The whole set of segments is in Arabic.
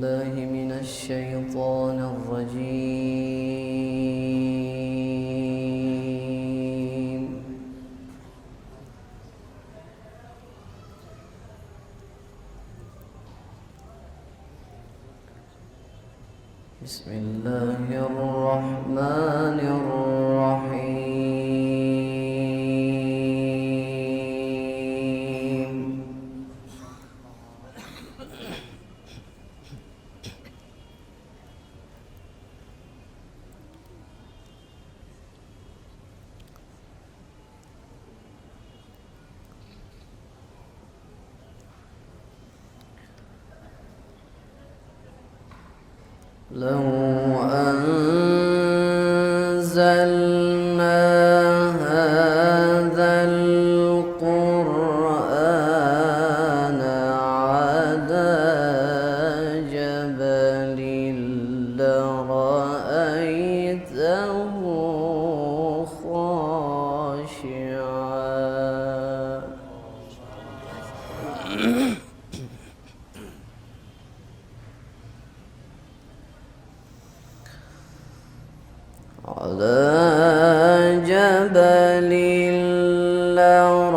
الله من الشيطان الرجيم. بسم الله الرحمن الرحيم. لو أنزلنا هذا القرآن على جبل لرأيته خاشعا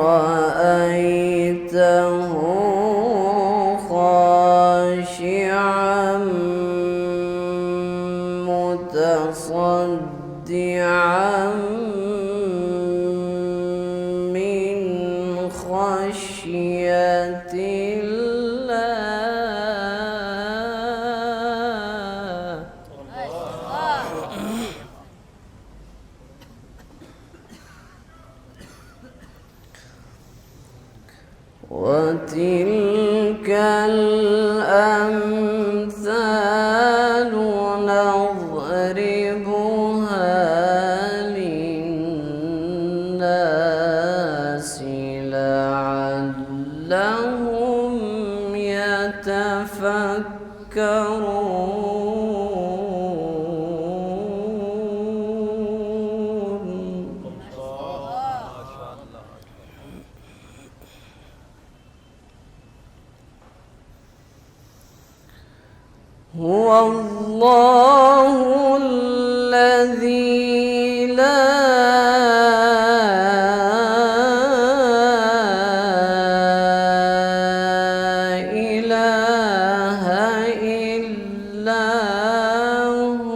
لرأيته خاشعا متصدعا من خشية وتلك الأمثال نضربها للناس لعلهم يتفكرون. هو الله الذي لا إله إلا هو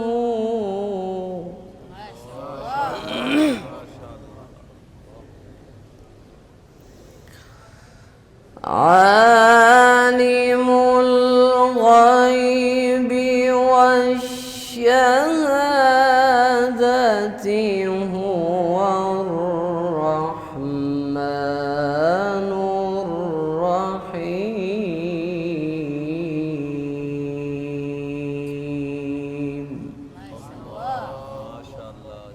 عالم الغيب والشهادة هو الرحمن الرحيم. ما شاء الله.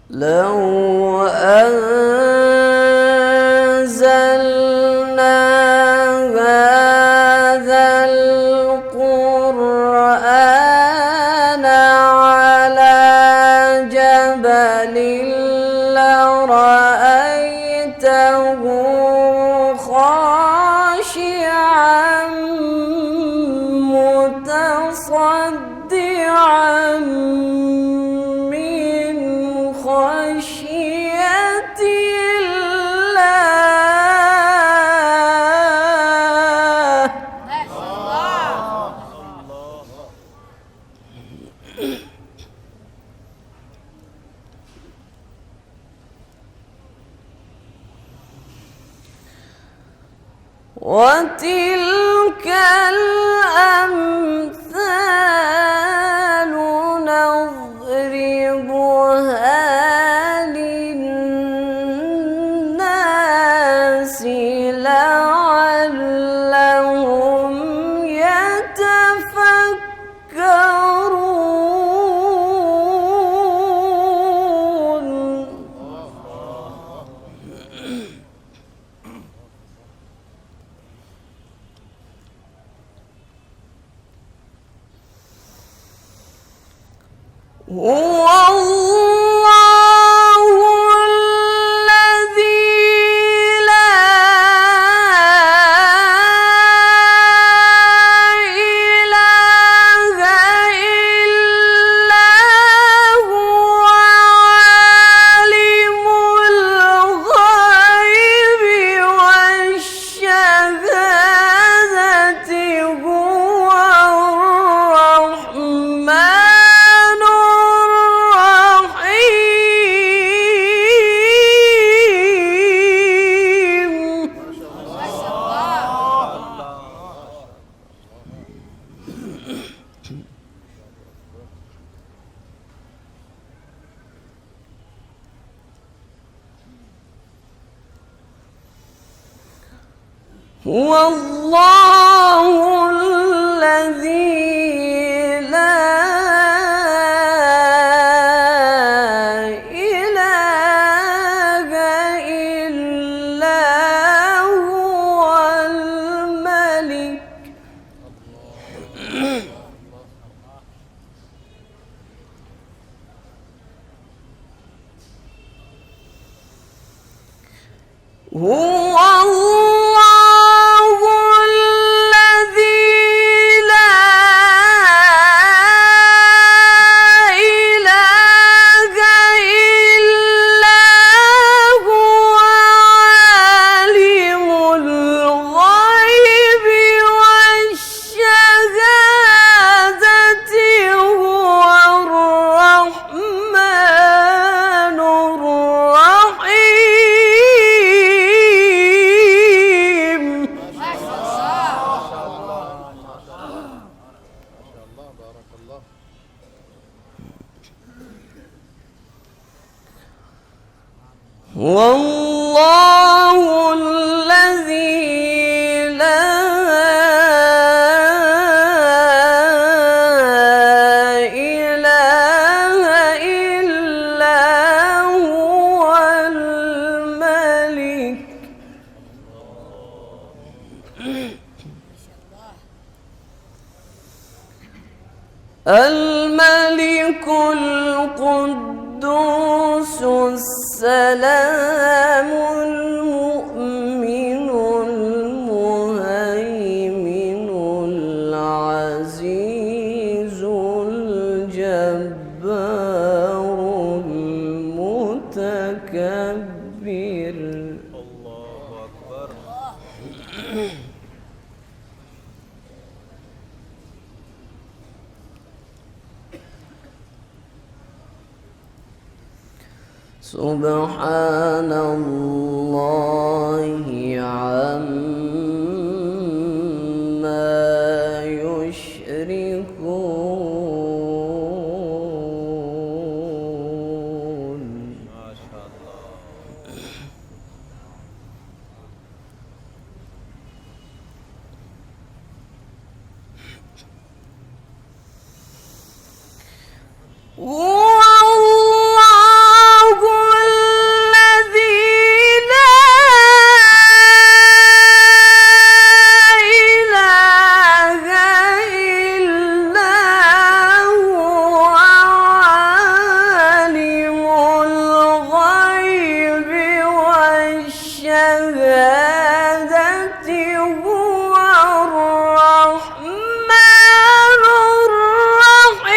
لو أنزلنا هذا القرآن على جبل لرأيته خاشعا متصدعا من خشية الله. وتلك الأمثال نضربها للناس لعلهم يتفكرون. هو الله هو الله الذي لا إله إلا هو الملك هو الله الذي لا إله إلا هو عالم الغيب والشهادة هو الرحمن الرحيم. بارك الله. والله الذي لا إله إلا هو الملك الملك القدوس السلام المؤمن المهيمن العزيز الجبار المتكبر. الله أكبر. سبحان الله عما يشركون. ما شاء الله. هو الله الذي لا إله إلا هو عالم الغيب والشهادة هو الرحمن الرحيم.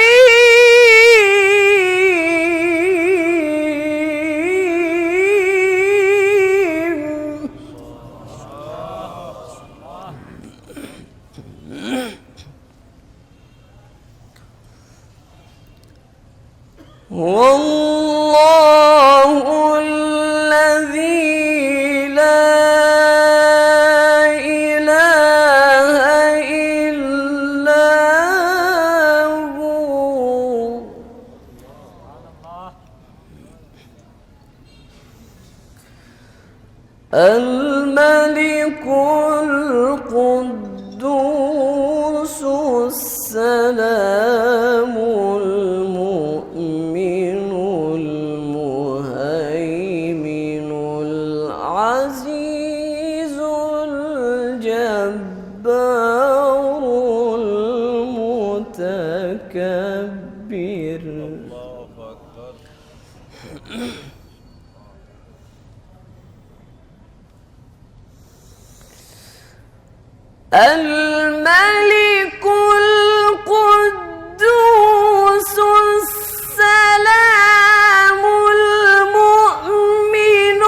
والله الذي لا إله إلا هو الملك القدوس السلام المؤمن المهيمن العزيز الجبار المتكبر. الله أكبر. الملك القدوس السلام المؤمن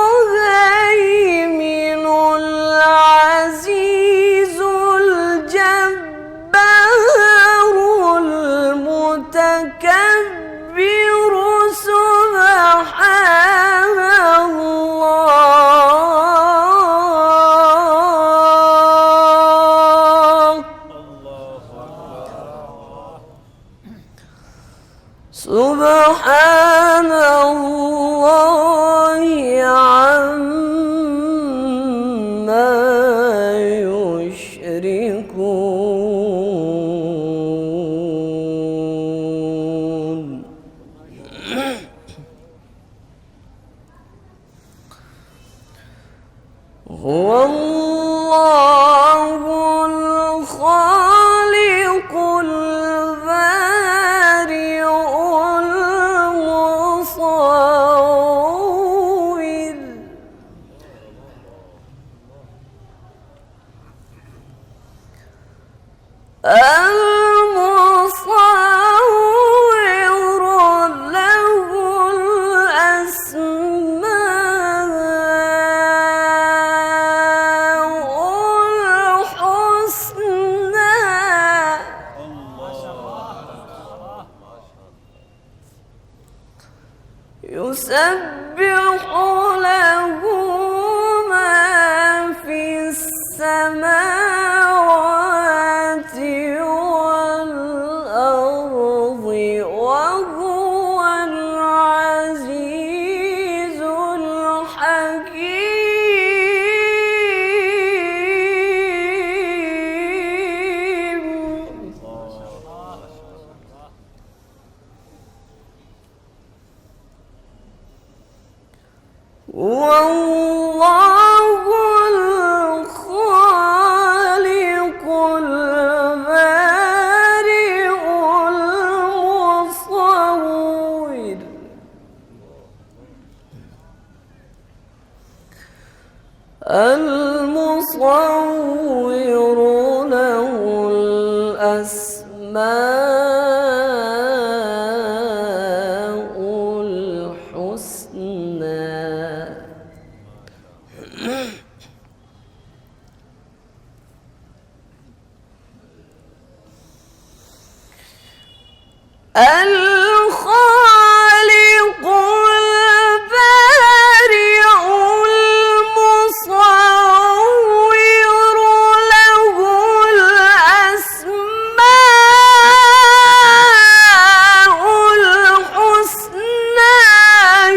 المهيمن العزيز الجبار المتكبر. سبحان الله هو الله الخالق البارئ المصور له الأسماء الحسنى يسبح له ما في السماوات والأرض وهو العزيز الحكيم والله الخالق البارئ المصور له الأسماء الحسنى الخالق البارئ المصور له الأسماء الحسنى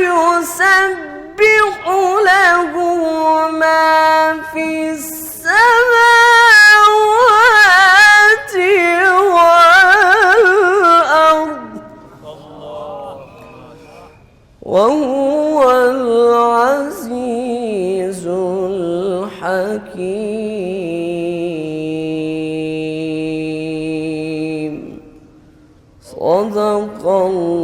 يسبح له ما في السماوات والأرض وهو العزيز الحكيم صدق الله